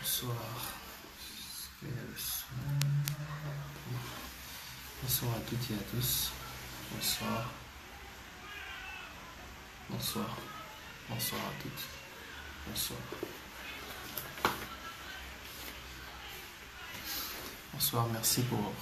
Bonsoir. Bonsoir à toutes et à tous. Bonsoir. Bonsoir. Bonsoir à toutes. Bonsoir. Bonsoir, merci pour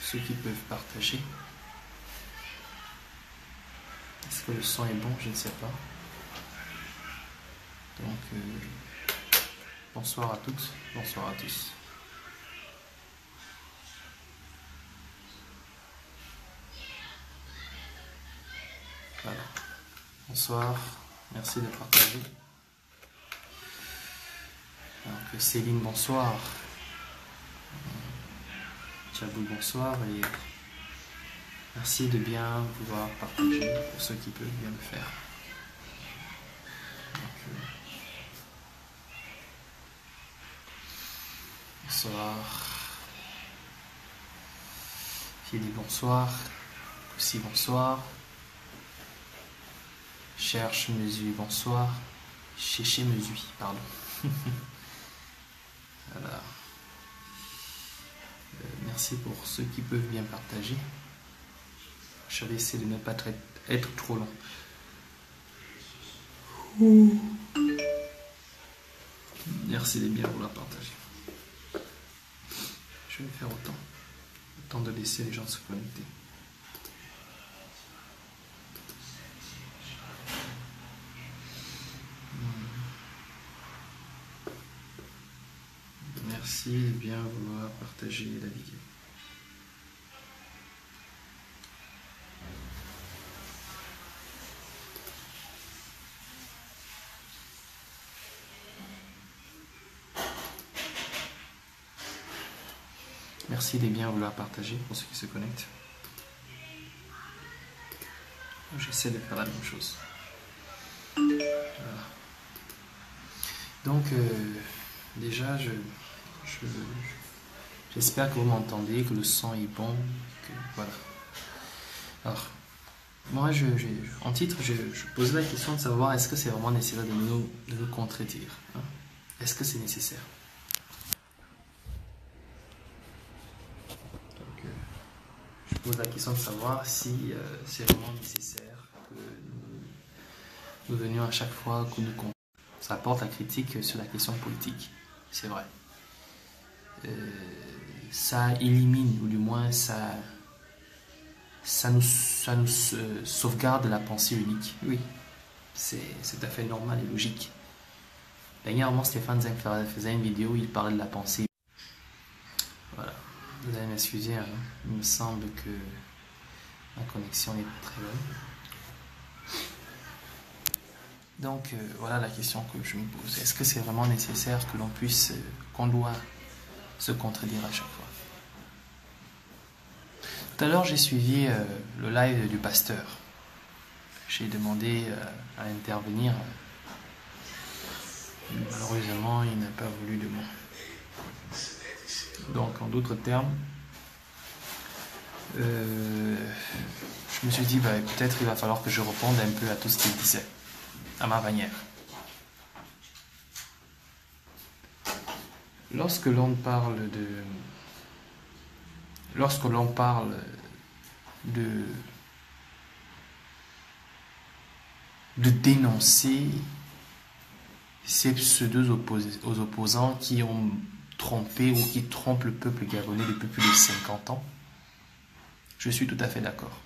ceux qui peuvent partager. Est-ce que le son est bon? Je ne sais pas. Donc, bonsoir à toutes, bonsoir à tous. Voilà. Bonsoir, merci de partager. Donc, Céline, bonsoir. Tchabou, bonsoir. Et merci de bien vouloir partager pour ceux qui peuvent bien le faire. Donc, bonsoir. Philippe, bonsoir. Aussi, bonsoir. Cherche Mesui, bonsoir. Chéché Mesui, pardon. Voilà. Merci pour ceux qui peuvent bien partager. Je vais essayer de ne pas être trop long. Merci de bien vouloir partager. Je vais faire autant. Autant de laisser les gens se connecter. Merci de bien vouloir partager la vidéo. Merci de bien vouloir partager pour ceux qui se connectent. J'essaie de faire la même chose. Voilà. Donc, déjà, j'espère que vous m'entendez, que le son est bon. Que, voilà. Alors, moi, en titre, je pose la question de savoir est-ce que c'est vraiment nécessaire de nous contredire, hein? Est-ce que c'est nécessaire? Donc, je pose la question de savoir si c'est vraiment nécessaire que nous venions à chaque fois que nous comptons. Ça apporte la critique sur la question politique, c'est vrai. Ça élimine, ou du moins ça nous sauvegarde la pensée unique. Oui, c'est tout à fait normal et logique. Dernièrement, Stéphane Zeng faisait une vidéo où il parlait de la pensée. Voilà, vous allez m'excuser, hein. Il me semble que ma connexion n'est pas très bonne. Donc, voilà la question que je me pose. Est-ce que c'est vraiment nécessaire que l'on puisse, qu'on doit se contredire à chaque fois? Tout à l'heure, j'ai suivi le live du pasteur. J'ai demandé à intervenir. Malheureusement, il n'a pas voulu de moi. Donc, en d'autres termes, je me suis dit, peut-être il va falloir que je réponde un peu à tout ce qu'il disait, à ma manière. Lorsque l'on parle de dénoncer ces pseudo-opposants qui ont trompé ou qui trompent le peuple gabonais depuis plus de 50 ans, je suis tout à fait d'accord.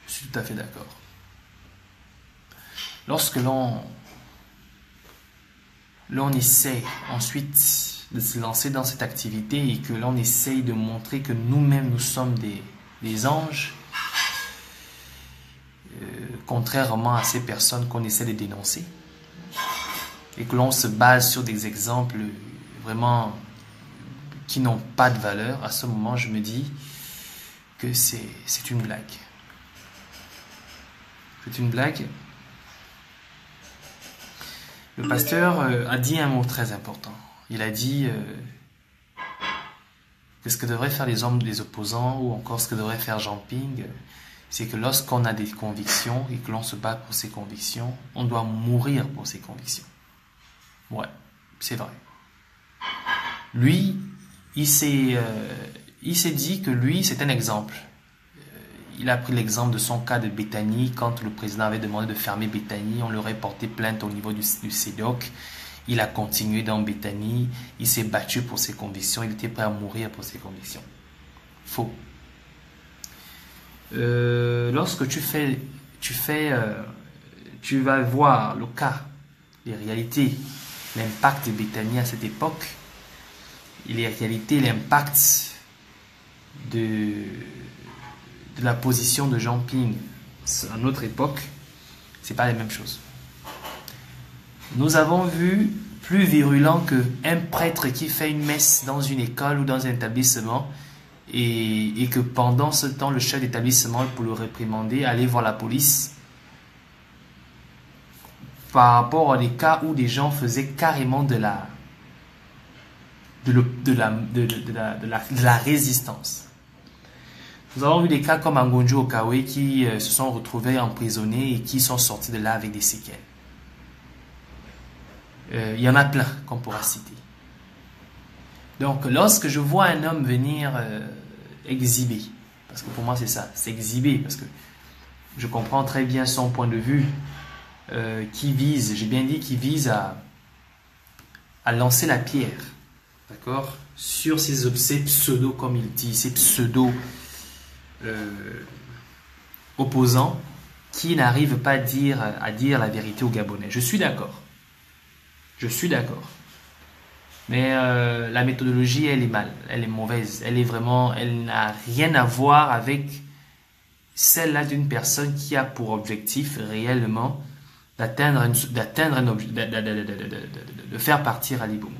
Je suis tout à fait d'accord. Lorsque l'on essaie ensuite de se lancer dans cette activité et que l'on essaye de montrer que nous-mêmes nous sommes des anges, contrairement à ces personnes qu'on essaie de dénoncer, et que l'on se base sur des exemples vraiment qui n'ont pas de valeur, à ce moment je me dis que c'est une blague. C'est une blague. Le pasteur a dit un mot très important. Il a dit que ce que devraient faire les hommes des opposants, ou encore ce que devrait faire Jean Ping, c'est que lorsqu'on a des convictions et que l'on se bat pour ses convictions, on doit mourir pour ses convictions. Ouais, c'est vrai. Lui, il s'est dit que lui, c'est un exemple. Il a pris l'exemple de son cas de Béthanie, quand le président avait demandé de fermer Béthanie, on lui aurait porté plainte au niveau du CEDOC. Il a continué dans Béthanie, il s'est battu pour ses convictions, il était prêt à mourir pour ses convictions. Faux. Lorsque tu vas voir le cas, les réalités, l'impact de Béthanie à cette époque, et les réalités, l'impact de la position de Jean Ping à notre époque, c'est pas la même chose. Nous avons vu plus virulent qu'un prêtre qui fait une messe dans une école ou dans un établissement et que pendant ce temps, le chef d'établissement, pour le réprimander, allait voir la police par rapport à des cas où des gens faisaient carrément de la résistance. Nous avons vu des cas comme Angonjo Okawe qui se sont retrouvés emprisonnés et qui sont sortis de là avec des séquelles. Il y en a plein qu'on pourra citer. Donc, lorsque je vois un homme venir exhiber, parce que pour moi c'est ça, c'est exhiber, parce que je comprends très bien son point de vue, qui vise, j'ai bien dit, qui vise à lancer la pierre, d'accord, sur ces pseudo, comme il dit, ces pseudo opposants qui n'arrivent pas à dire la vérité aux Gabonais. Je suis d'accord. Mais la méthodologie, elle est mal, elle est mauvaise, elle n'a rien à voir avec celle-là d'une personne qui a pour objectif réellement de faire partir Ali Bongo.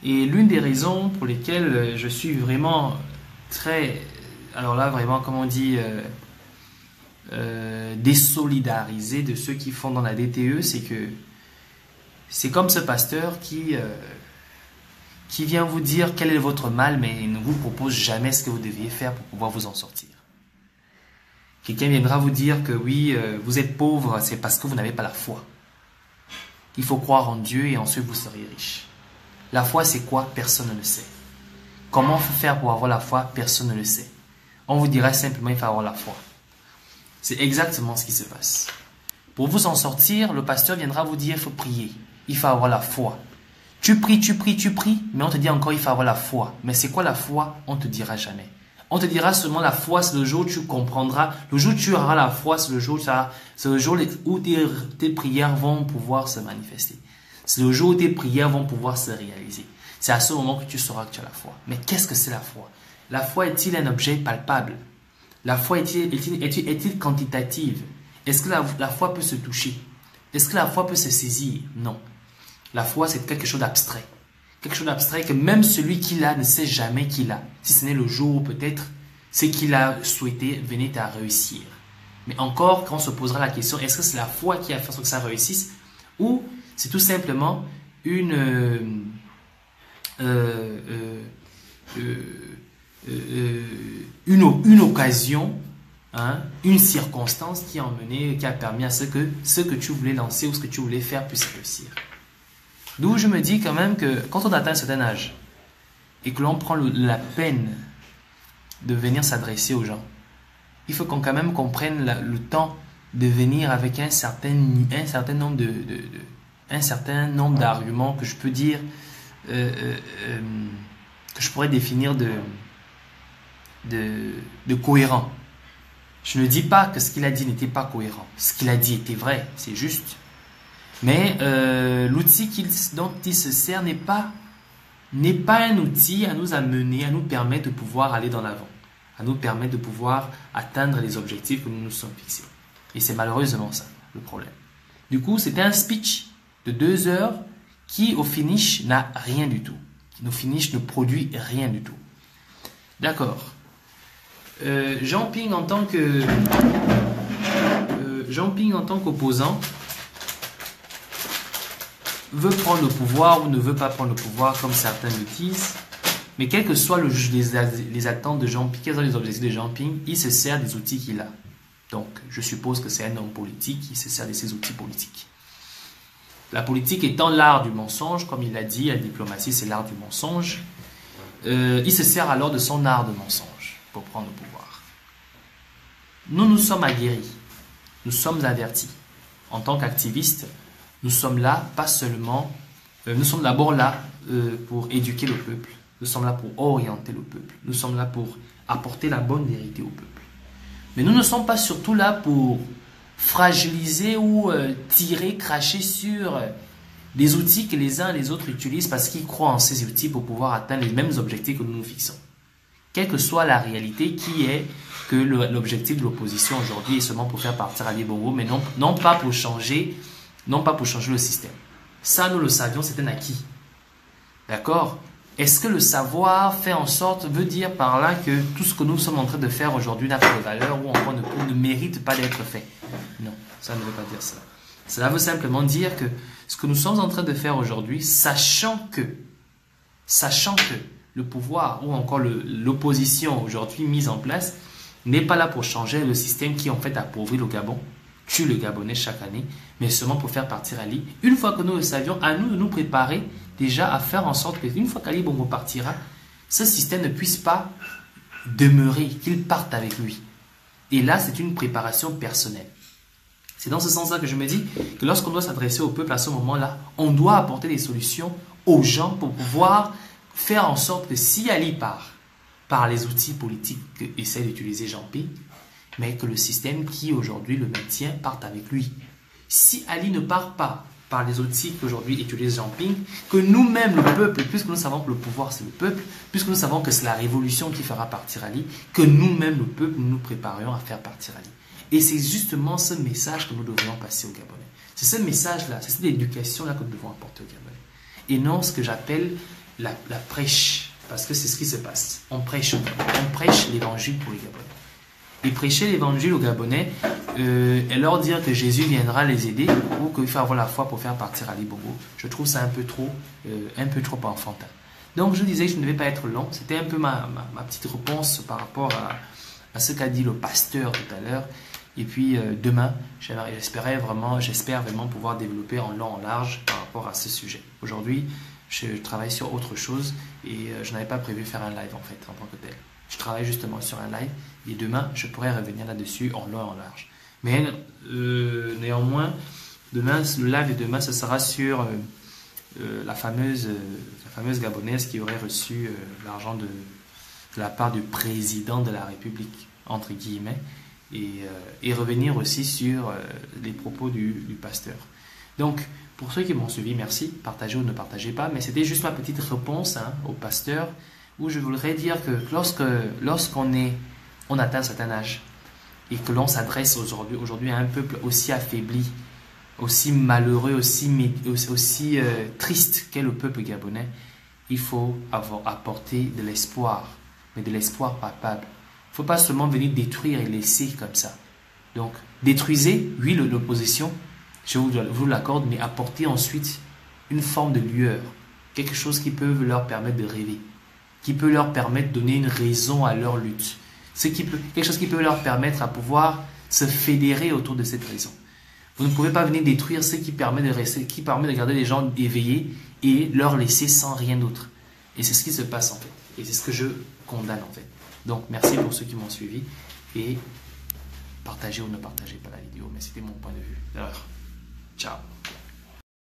Et l'une des raisons pour lesquelles je suis vraiment très, alors là vraiment, comme on dit, désolidarisé de ceux qui font dans la DTE, c'est que c'est comme ce pasteur qui vient vous dire quel est votre mal, mais il ne vous propose jamais ce que vous deviez faire pour pouvoir vous en sortir. Quelqu'un viendra vous dire que oui, vous êtes pauvre, c'est parce que vous n'avez pas la foi. Il faut croire en Dieu et ensuite vous serez riche. La foi, c'est quoi? Personne ne le sait. Comment faire pour avoir la foi? Personne ne le sait. On vous dira simplement il faut avoir la foi. C'est exactement ce qui se passe. Pour vous en sortir, le pasteur viendra vous dire il faut prier. Il faut avoir la foi. Tu pries, mais on te dit encore il faut avoir la foi. Mais c'est quoi la foi? On ne te dira jamais. On te dira seulement la foi, c'est le jour où tu comprendras. Le jour où tu auras la foi, c'est le jour où tes prières vont pouvoir se manifester. C'est le jour où tes prières vont pouvoir se réaliser. C'est à ce moment que tu sauras que tu as la foi. Mais qu'est-ce que c'est la foi? La foi est-il un objet palpable? La foi est-il quantitative? Est-ce que la foi peut se toucher? Est-ce que la foi peut se saisir? Non. La foi, c'est quelque chose d'abstrait. Quelque chose d'abstrait que même celui qui l'a ne sait jamais qu'il a. Si ce n'est le jour où peut-être ce qu'il a souhaité venait à réussir. Mais encore, quand on se posera la question, est-ce que c'est la foi qui a fait en sorte que ça réussisse? Ou c'est tout simplement une occasion, hein, une circonstance qui a permis à ce que tu voulais lancer ou ce que tu voulais faire puisse réussir. D'où je me dis quand même que quand on atteint un certain âge et que l'on prend la peine de venir s'adresser aux gens, il faut qu'on quand même qu'on prenne le temps de venir avec un certain nombre d'arguments que je peux dire, que je pourrais définir de cohérent. Je ne dis pas que ce qu'il a dit n'était pas cohérent. Ce qu'il a dit était vrai, c'est juste. Mais l'outil dont il se sert n'est pas un outil à nous amener, à nous permettre de pouvoir aller dans l'avant, à nous permettre de pouvoir atteindre les objectifs que nous nous sommes fixés. Et c'est malheureusement ça, le problème. Du coup, c'était un speech de 2 heures qui, au finish, n'a rien du tout. Qui, au finish, ne produit rien du tout. D'accord. Jean Ping en tant qu'opposant veut prendre le pouvoir ou ne veut pas prendre le pouvoir comme certains le disent, mais quel que soit les attentes de Jean Ping, quels sont les objectifs de Jean Ping, il se sert des outils qu'il a. Donc je suppose que c'est un homme politique qui se sert de ses outils politiques. La politique étant l'art du mensonge, comme il l'a dit, la diplomatie c'est l'art du mensonge. Il se sert alors de son art de mensonge pour prendre le pouvoir. Nous sommes aguerris, nous sommes avertis. En tant qu'activistes, nous sommes là, pas seulement, nous sommes d'abord là pour éduquer le peuple, nous sommes là pour orienter le peuple, nous sommes là pour apporter la bonne vérité au peuple. Mais nous ne sommes pas surtout là pour fragiliser ou tirer, cracher sur les outils que les uns et les autres utilisent parce qu'ils croient en ces outils pour pouvoir atteindre les mêmes objectifs que nous nous fixons. Quelle que soit la réalité qui est que l'objectif de l'opposition aujourd'hui est seulement pour faire partir Ali Bongo, mais non pas pour changer le système. Ça, nous le savions, c'est un acquis. D'accord? Est-ce que le savoir fait en sorte, veut dire par là que tout ce que nous sommes en train de faire aujourd'hui n'a pas de valeur ou encore ne mérite pas d'être fait? Non, ça ne veut pas dire ça. Cela veut simplement dire que ce que nous sommes en train de faire aujourd'hui, sachant que le pouvoir ou encore l'opposition aujourd'hui mise en place n'est pas là pour changer le système qui en fait appauvrit le Gabon, tue le Gabonais chaque année, mais seulement pour faire partir Ali. Une fois que nous le savions, à nous de nous préparer déjà à faire en sorte qu'une fois qu'Ali Bongo partira, ce système ne puisse pas demeurer, qu'il parte avec lui. Et là, c'est une préparation personnelle. C'est dans ce sens-là que je me dis que lorsqu'on doit s'adresser au peuple à ce moment-là, on doit apporter des solutions aux gens pour pouvoir faire en sorte que si Ali part par les outils politiques qu'essaie d'utiliser Jean-Ping, mais que le système qui aujourd'hui le maintient parte avec lui. Si Ali ne part pas par les outils qu'aujourd'hui utilise Jean-Ping, que nous-mêmes, le peuple, puisque nous savons que le pouvoir c'est le peuple, puisque nous savons que c'est la révolution qui fera partir Ali, que nous-mêmes, le peuple, nous nous préparions à faire partir Ali. Et c'est justement ce message que nous devrions passer aux Gabonais. C'est ce message-là, c'est cette éducation-là que nous devons apporter aux Gabonais. Et non ce que j'appelle la prêche, parce que c'est ce qui se passe. On prêche l'évangile pour les Gabonais. Et prêcher l'évangile aux Gabonais et leur dire que Jésus viendra les aider ou qu'il faut avoir la foi pour faire partir Ali Bongo, je trouve ça un peu trop enfantin. Donc je disais que je ne devais pas être long. C'était un peu ma petite réponse par rapport à ce qu'a dit le pasteur tout à l'heure. Et puis demain, j'espère vraiment pouvoir développer en long, en large par rapport à ce sujet. Aujourd'hui, je travaille sur autre chose et je n'avais pas prévu faire un live en fait en tant que tel. Je travaille justement sur un live et demain, je pourrais revenir là-dessus en long et en large. Mais néanmoins, demain, le live de demain, ce sera sur la fameuse Gabonaise qui aurait reçu l'argent de la part du président de la République, entre guillemets, et revenir aussi sur les propos du pasteur. Donc, pour ceux qui m'ont suivi, merci. Partagez ou ne partagez pas, mais c'était juste ma petite réponse au pasteur, où je voudrais dire que lorsqu'on atteint un certain âge et que l'on s'adresse aujourd'hui à un peuple aussi affaibli, aussi malheureux, aussi triste qu'est le peuple gabonais, il faut apporter de l'espoir, mais de l'espoir palpable. Il ne faut pas seulement venir détruire et laisser comme ça. Donc, détruisez, oui, l'opposition, je vous l'accorde, mais apportez ensuite une forme de lueur, quelque chose qui peut leur permettre de rêver, qui peut leur permettre de donner une raison à leur lutte. Quelque chose qui peut leur permettre à pouvoir se fédérer autour de cette raison. Vous ne pouvez pas venir détruire ce qui permet de garder les gens éveillés et leur laisser sans rien d'autre. Et c'est ce qui se passe en fait. Et c'est ce que je condamne en fait. Donc merci pour ceux qui m'ont suivi et partagez ou ne partagez pas la vidéo, mais c'était mon point de vue. Alors, ciao.